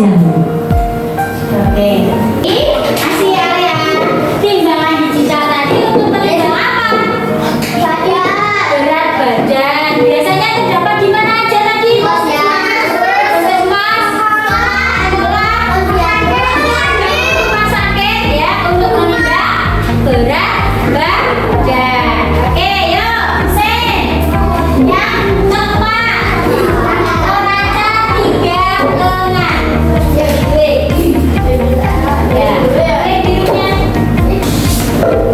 posyandu. Oke. Kasih area timbangan digital tadi untuk menimbang apa? Berat badan. Biasanya terdapat di mana aja tadi? Puskesmas, rumah sakit ya untuk menimbang berat badan. Oke, yuk, sen. Yang keempat, Toraja 3 lengan.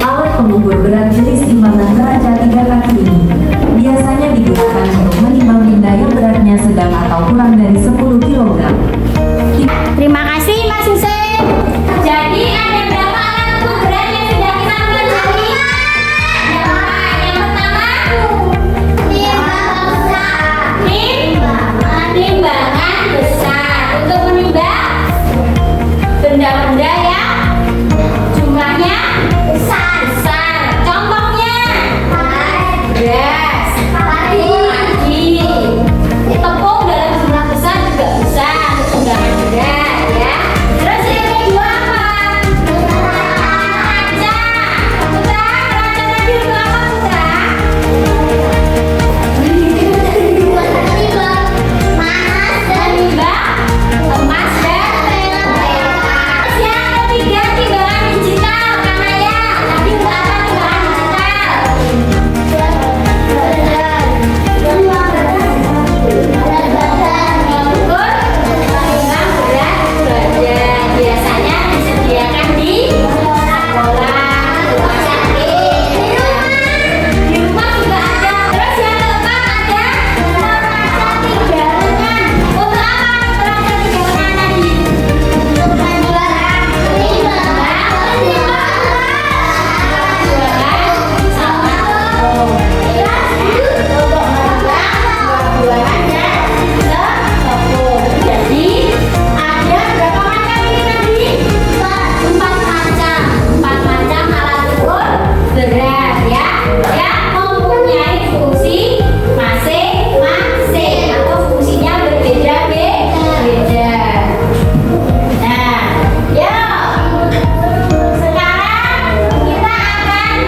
Alat pengukur berat jenis timbangan Toraja 3 kaki ini biasanya digunakan untuk menimbang benda yang beratnya sedang atau kurang dari 10 kg. Terima kasih Mas Hussein. Jadi ada berapa alat ukur berat yang sudah kita pelajari? Yang pertama, timbangan besar untuk menimbang benda-benda yang jumlahnya besar. Contohnya beras, padi, tepung dalam jumlah besar juga bisa untuk timbangan berat ya. Terus yang kedua apa? Neraca. Putra, neraca tadi untuk apa Putra? Menimbang emas dan perak. Yang ketiga timbangan digital karena ya tadi untuk apa timbangan digital? Mengukur timbangan berat badan biasanya disediakan di sekolah, rumah sakit, di rumah juga ada. Terus yang keempat ada neraca 3 lengan. Untuk apa neraca 3 lengan tadi? Jadi ada berapa macam ini tadi? 4 macam alat ukur berat ya, yang mempunyai fungsi masing-masing atau fungsinya berbeda-beda. Nah, yuk sekarang kita akan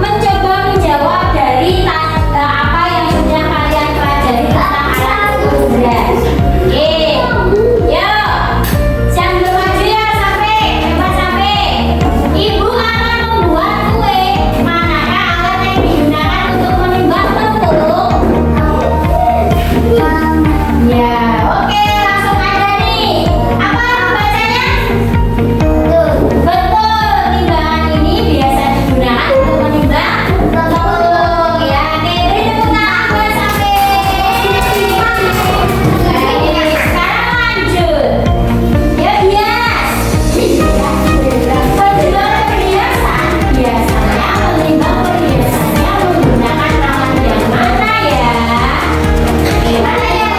mencoba menjawab dari apa yang sudah kalian pelajari tentang alat ukur berat. Oke, yuk yang belum maju ya sampai bebas sampai. Ibu akan membuat kue. Manakah alat yang digunakan untuk menimbang tepung? Ya, oke langsung aja nih. Apa bacanya? Betul, timbangan ini biasa digunakan untuk menimbang tepung ya. Oke, beri tepuk tangan buat sampai. Baik, sekarang lanjut. Ya bias. Penjual perhiasan biasanya menimbang perhiasannya menggunakan alat yang mana ya? Gimana ya?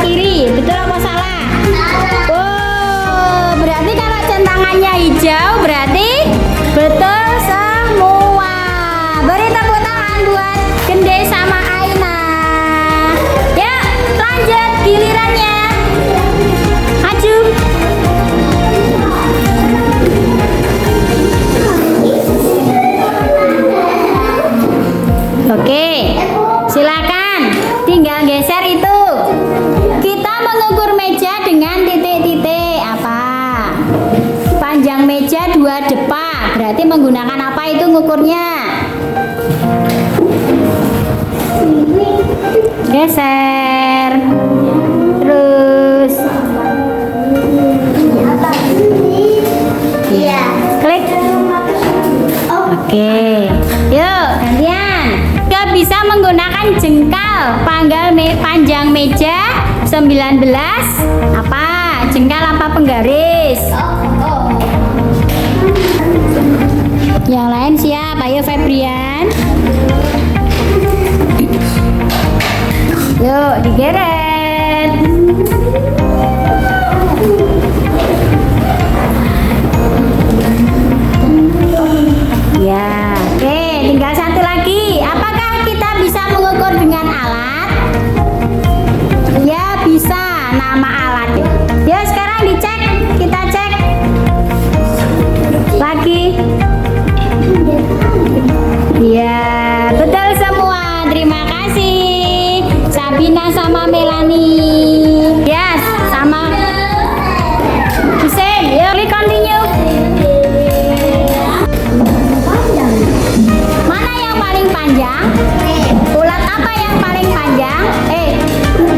kiri. Betul apa salah? Oh, berarti kalau centangannya hijau berarti betul semua. Beri tepuk tangan buat Gende sama Aina. Ya, lanjut gilirannya. Maju. Oke, silakan. Tinggal geser itu. Kita mengukur meja dengan titik-titik apa? Panjang meja 2 depa. Berarti menggunakan apa itu ngukurnya? Geser. Terus. Iya. Klik. Oke. Yuk, gantian. Kita bisa menggunakan jengkal. Panjang meja 19 apa? Jengkal apa penggaris? Yang lain siap? Ayo Febrian. Yuk, digeret. Ya, oke, tinggal satu lagi. Apakah kita bisa mengukur dengan alat? Ya, bisa. Nama alat. Ya, sekarang dicek. Kita cek. Lagi. Ya, betul semua. Terima kasih. Sabina sama Melanie. Yes, sama. Hussein, yuk klik continue. Mana yang paling panjang? Ulat apa yang paling panjang?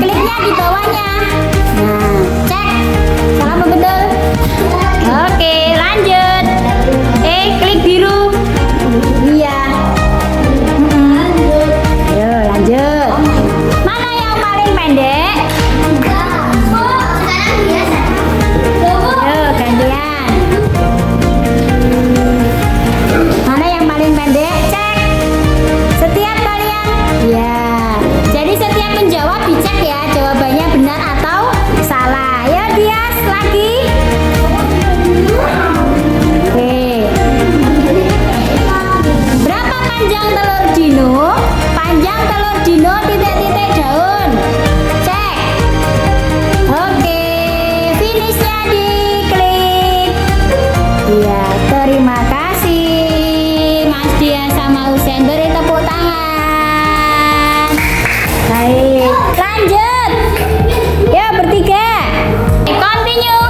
Kliknya di bawahnya. Nah, cek. Salah apa betul? Oke, lanjut. Klik biru. Iya. Yuk, lanjut. Mana yang paling pendek? Yuk, gantian. Mana yang paling pendek? Cek. Setiap kalian. Ya. Jadi setiap menjawab dicek ya jawabannya benar atau salah. Ya, Dias lagi. Oke. Berapa panjang telur dino? Panjang telur dino titik-titik daun. Cek. Oke. Finishnya diklik. Iya, terima kasih Mas Dia sama Husen. Beri tepuk tangan. Baik, lanjut. Ya, bertiga. Continue.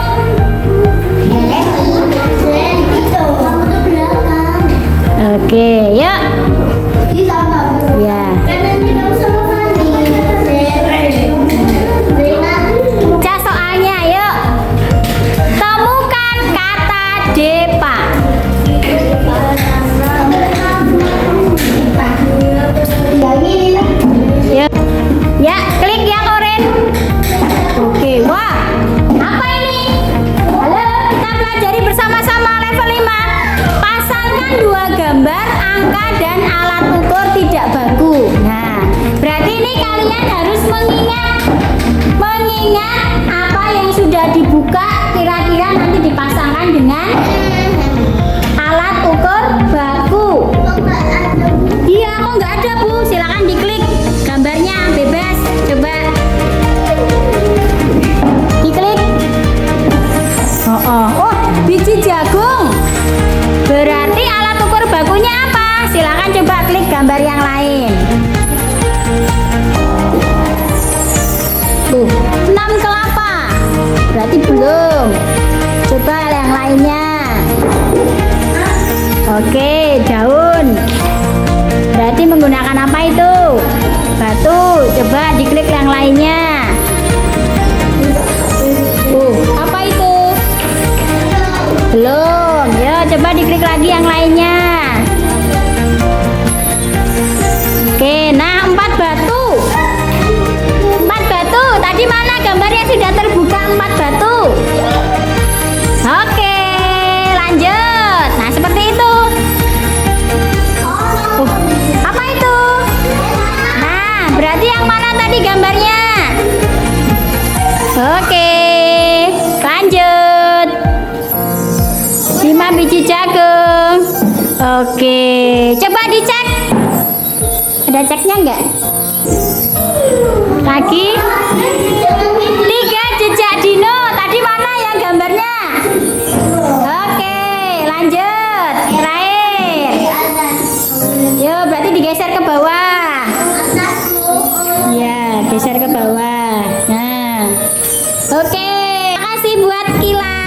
Oke, yuk. Ya. Cek soalnya, yuk. Temukan kata depa. Yuk. Ya, klik yang oranye. Oke, wah. Apa ini? Halo, kita pelajari bersama-sama level 5. Pasangkan 2 gambar, angka dan alat ukur tidak baku. Nah, berarti ini kalian harus mengingat apa yang sudah dibuka kira-kira nanti dipasangkan dengan alat ukur baku. Iya, kok nggak ada Bu? Silakan diklik gambarnya, bebas. Coba diklik. Oh, biji jagung. Berarti alat ukur bakunya apa? Silakan coba klik gambar yang lain. 6 kelapa. Berarti belum. Coba yang lainnya. Oke, daun. Berarti menggunakan apa itu? Batu. Coba diklik yang lainnya. Apa itu? Belum. Ya, coba diklik lagi yang lainnya. Oke, nah 4 batu. 4 batu. Tadi mana gambarnya sudah terbuka 4 batu? Oke, lanjut. Nah, seperti itu. Apa itu? Nah, berarti yang mana tadi gambarnya? Oke, lanjut. 5 biji jagung. Oke, coba dicek. Ada ceknya enggak? Lagi. 3 jejak dino. Tadi mana yang gambarnya? Oke, lanjut. Terakhir. Yo, berarti digeser ke bawah. Ya, geser ke bawah. Nah, oke. Makasih buat Kila.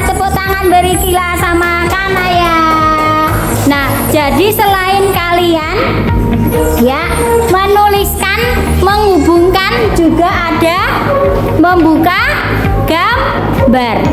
Tepuk tangan beri Kila sama Kanaya. Nah, jadi selain kalian ya menuliskan, menghubungkan, juga ada membuka gambar.